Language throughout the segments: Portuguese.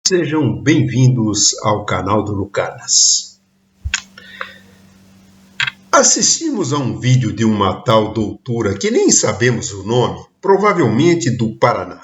Sejam bem-vindos ao canal do Lucanas. Assistimos a um vídeo de uma tal doutora que nem sabemos o nome, provavelmente do Paraná,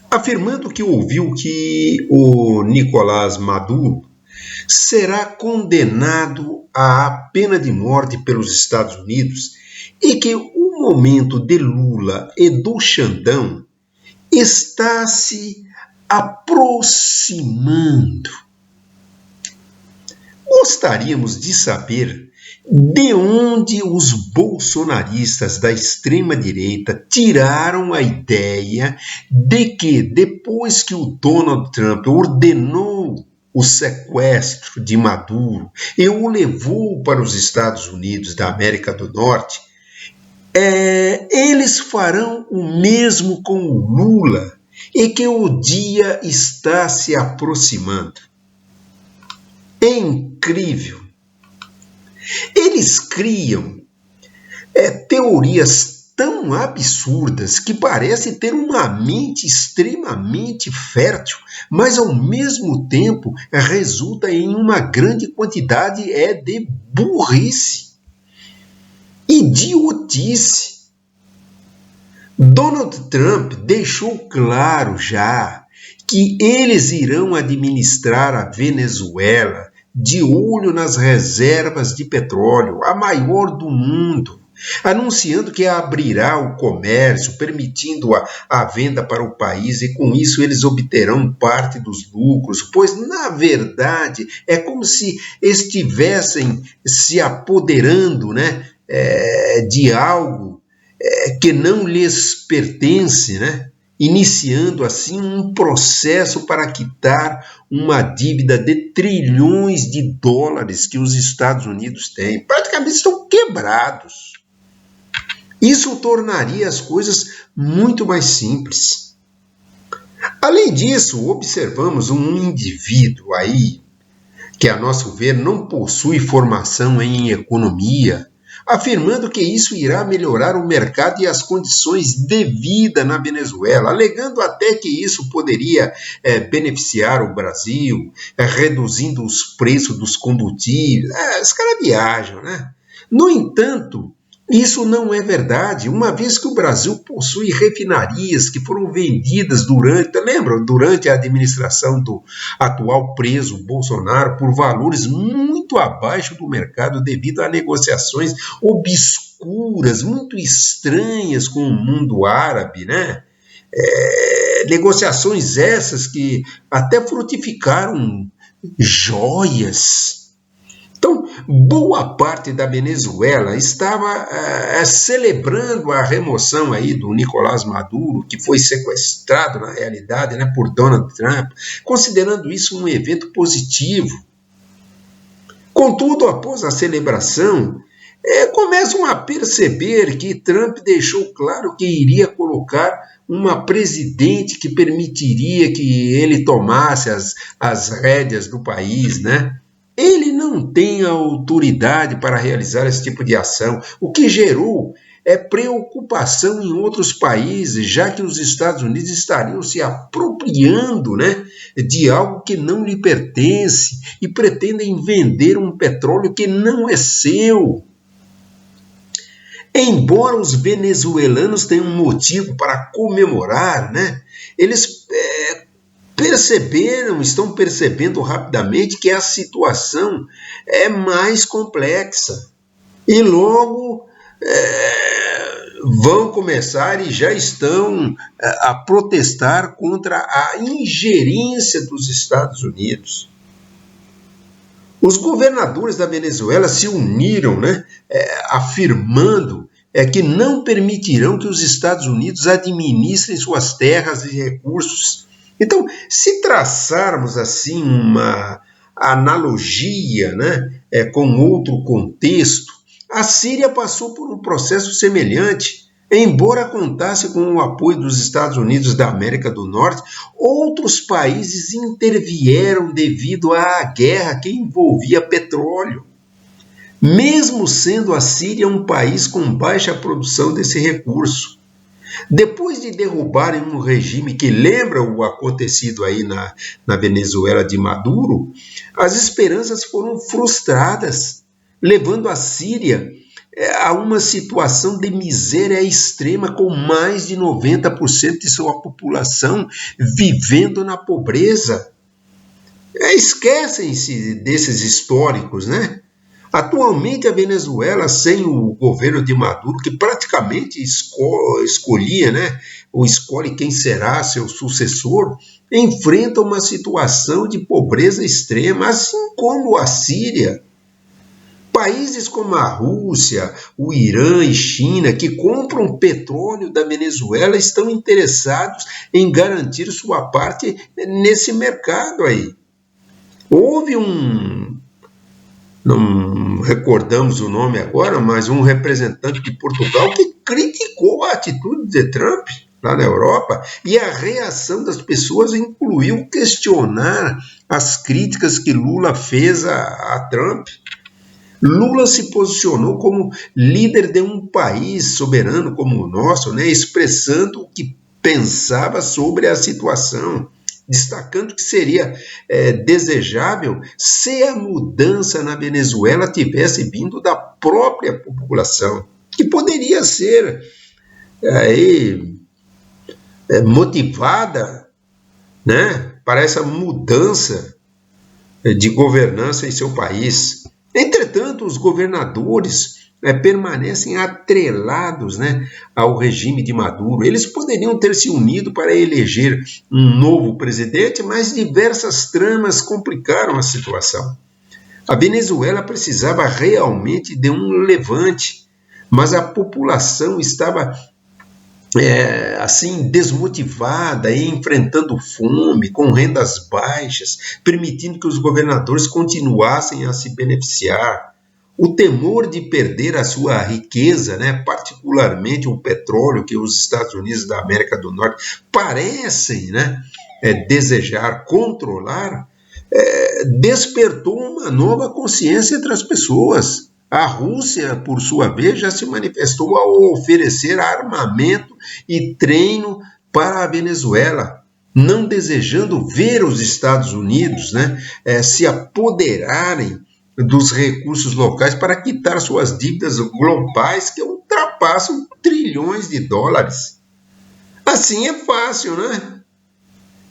afirmando que ouviu que o Nicolás Maduro será condenado à pena de morte pelos Estados Unidos e que o momento de Lula e do Xandão está se aproximando. Gostaríamos de saber de onde os bolsonaristas da extrema-direita tiraram a ideia de que, depois que o Donald Trump ordenou o sequestro de Maduro e o levou para os Estados Unidos da América do Norte, eles farão o mesmo com o Lula, e que o dia está se aproximando. É incrível. Eles criam teorias tão absurdas que parece ter uma mente extremamente fértil, mas ao mesmo tempo resulta em uma grande quantidade de burrice, idiotice. Donald Trump deixou claro já que eles irão administrar a Venezuela de olho nas reservas de petróleo, a maior do mundo, anunciando que abrirá o comércio, permitindo a venda para o país, e com isso eles obterão parte dos lucros, pois na verdade é como se estivessem se apoderando, de algo que não lhes pertence, iniciando assim um processo para quitar uma dívida de trilhões de dólares que os Estados Unidos têm. Praticamente estão quebrados. Isso tornaria as coisas muito mais simples. Além disso, observamos um indivíduo aí que, a nosso ver, não possui formação em economia, afirmando que isso irá melhorar o mercado e as condições de vida na Venezuela, alegando até que isso poderia beneficiar o Brasil, reduzindo os preços dos combustíveis. Os caras viajam, No entanto, isso não é verdade, uma vez que o Brasil possui refinarias que foram vendidas durante a administração do atual preso Bolsonaro por valores muito abaixo do mercado devido a negociações obscuras, muito estranhas com o mundo árabe, negociações essas que até frutificaram joias. Então, boa parte da Venezuela estava celebrando a remoção aí do Nicolás Maduro, que foi sequestrado, na realidade, por Donald Trump, considerando isso um evento positivo. Contudo, após a celebração, começam a perceber que Trump deixou claro que iria colocar uma presidente que permitiria que ele tomasse as rédeas do país, Ele não tem a autoridade para realizar esse tipo de ação, o que gerou preocupação em outros países, já que os Estados Unidos estariam se apropriando, de algo que não lhe pertence e pretendem vender um petróleo que não é seu. Embora os venezuelanos tenham um motivo para comemorar, eles estão percebendo rapidamente que a situação é mais complexa e logo vão começar e já estão a protestar contra a ingerência dos Estados Unidos. Os governadores da Venezuela se uniram, afirmando que não permitirão que os Estados Unidos administrem suas terras e recursos. Então, se traçarmos assim uma analogia, com outro contexto, a Síria passou por um processo semelhante. Embora contasse com o apoio dos Estados Unidos da América do Norte, outros países intervieram devido à guerra que envolvia petróleo. Mesmo sendo a Síria um país com baixa produção desse recurso, Depois de derrubarem um regime que lembra o acontecido aí na Venezuela de Maduro, as esperanças foram frustradas, levando a Síria a uma situação de miséria extrema, com mais de 90% de sua população vivendo na pobreza. Esquecem-se desses históricos, né? Atualmente, a Venezuela, sem o governo de Maduro, que praticamente escolhia, né, ou escolhe quem será seu sucessor, enfrenta uma situação de pobreza extrema, assim como a Síria. Países como a Rússia, o Irã e China, que compram petróleo da Venezuela, estão interessados em garantir sua parte nesse mercado aí. Houve não recordamos o nome agora, mas um representante de Portugal que criticou a atitude de Trump lá na Europa, e a reação das pessoas incluiu questionar as críticas que Lula fez a Trump. Lula se posicionou como líder de um país soberano como o nosso, né, expressando o que pensava sobre a situação, destacando que seria desejável se a mudança na Venezuela tivesse vindo da própria população, que poderia ser motivada, né, para essa mudança de governança em seu país. Entretanto, os governadores permanecem atrelados, né, ao regime de Maduro. Eles poderiam ter se unido para eleger um novo presidente, mas diversas tramas complicaram a situação. A Venezuela precisava realmente de um levante, mas a população estava assim desmotivada e enfrentando fome, com rendas baixas, permitindo que os governadores continuassem a se beneficiar. O temor de perder a sua riqueza, né, particularmente o petróleo que os Estados Unidos da América do Norte parecem, né, desejar controlar, despertou uma nova consciência entre as pessoas. A Rússia, por sua vez, já se manifestou ao oferecer armamento e treino para a Venezuela, não desejando ver os Estados Unidos, né, se apoderarem dos recursos locais para quitar suas dívidas globais que ultrapassam trilhões de dólares. Assim é fácil, né?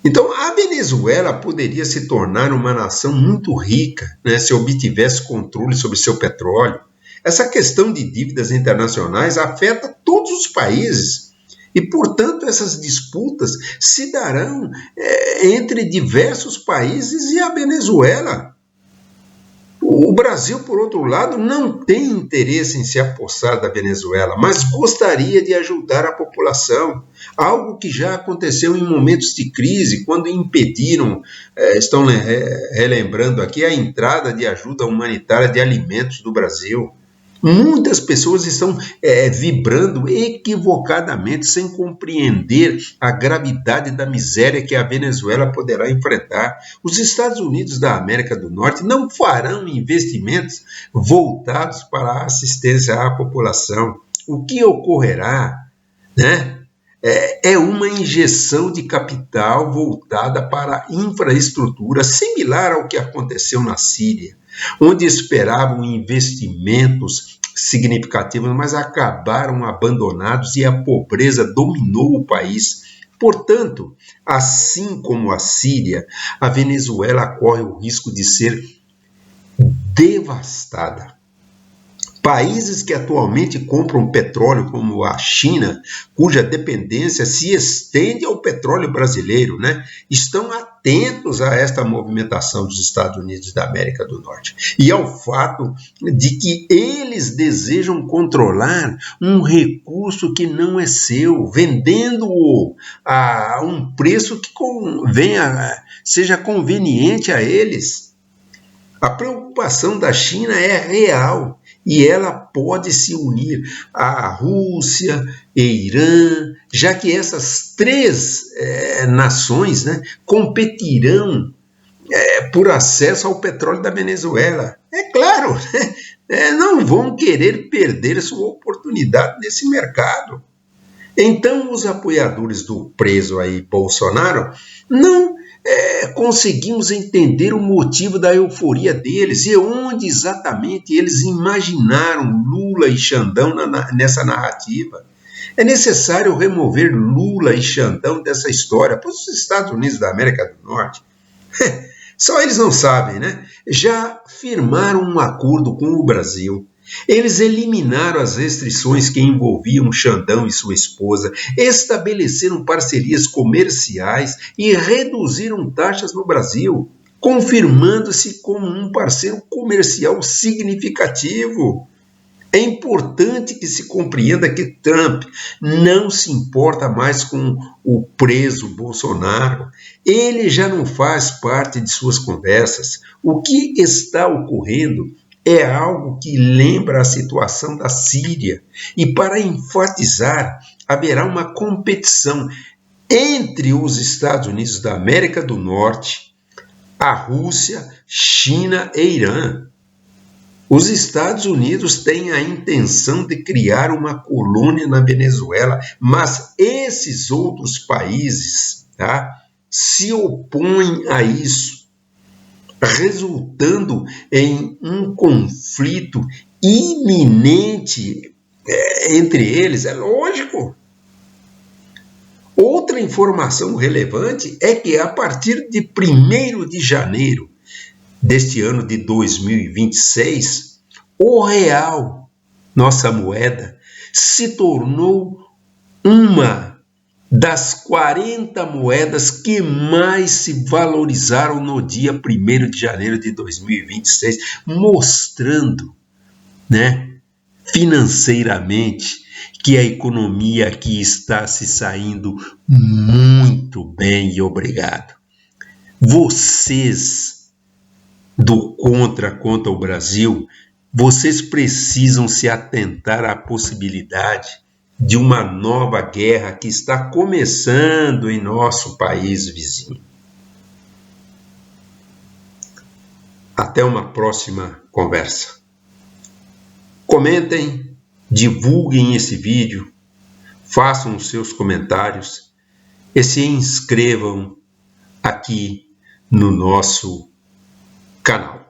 Então, a Venezuela poderia se tornar uma nação muito rica, né, se obtivesse controle sobre seu petróleo. Essa questão de dívidas internacionais afeta todos os países e, portanto, essas disputas se darão entre diversos países e a Venezuela. O Brasil, por outro lado, não tem interesse em se apossar da Venezuela, mas gostaria de ajudar a população, algo que já aconteceu em momentos de crise, quando impediram, estão relembrando aqui, a entrada de ajuda humanitária de alimentos do Brasil. Muitas pessoas estão vibrando equivocadamente, sem compreender a gravidade da miséria que a Venezuela poderá enfrentar. Os Estados Unidos da América do Norte não farão investimentos voltados para a assistência à população. O que ocorrerá, né, é uma injeção de capital voltada para a infraestrutura, similar ao que aconteceu na Síria, onde esperavam investimentos significativos, mas acabaram abandonados e a pobreza dominou o país. Portanto, assim como a Síria, a Venezuela corre o risco de ser devastada. Países que atualmente compram petróleo, como a China, cuja dependência se estende ao petróleo brasileiro, né, estão atentos a esta movimentação dos Estados Unidos da América do Norte e ao fato de que eles desejam controlar um recurso que não é seu, vendendo-o a um preço que seja conveniente a eles. A preocupação da China é real e ela pode se unir à Rússia e Irã, já que essas três nações, né, competirão por acesso ao petróleo da Venezuela. É claro, não vão querer perder sua oportunidade nesse mercado. Então, os apoiadores do preso aí, Bolsonaro, não conseguimos entender o motivo da euforia deles e onde exatamente eles imaginaram Lula e Xandão nessa narrativa. É necessário remover Lula e Xandão dessa história, pois os Estados Unidos da América do Norte, só eles não sabem, né? Já firmaram um acordo com o Brasil. Eles eliminaram as restrições que envolviam Xandão e sua esposa, estabeleceram parcerias comerciais e reduziram taxas no Brasil, confirmando-se como um parceiro comercial significativo. É importante que se compreenda que Trump não se importa mais com o preso Bolsonaro. Ele já não faz parte de suas conversas. O que está ocorrendo é algo que lembra a situação da Síria. E para enfatizar, haverá uma competição entre os Estados Unidos da América do Norte, a Rússia, China e Irã. Os Estados Unidos têm a intenção de criar uma colônia na Venezuela, mas esses outros países, se opõem a isso, resultando em um conflito iminente entre eles. É lógico. Outra informação relevante é que a partir de 1º de janeiro deste ano de 2026, o real, nossa moeda, se tornou uma das 40 moedas que mais se valorizaram no dia 1º de janeiro de 2026, mostrando, financeiramente, que a economia aqui está se saindo muito bem e obrigado. Vocês do contra o Brasil, vocês precisam se atentar à possibilidade de uma nova guerra que está começando em nosso país vizinho. Até uma próxima conversa. Comentem, divulguem esse vídeo, façam os seus comentários e se inscrevam aqui no nosso canal.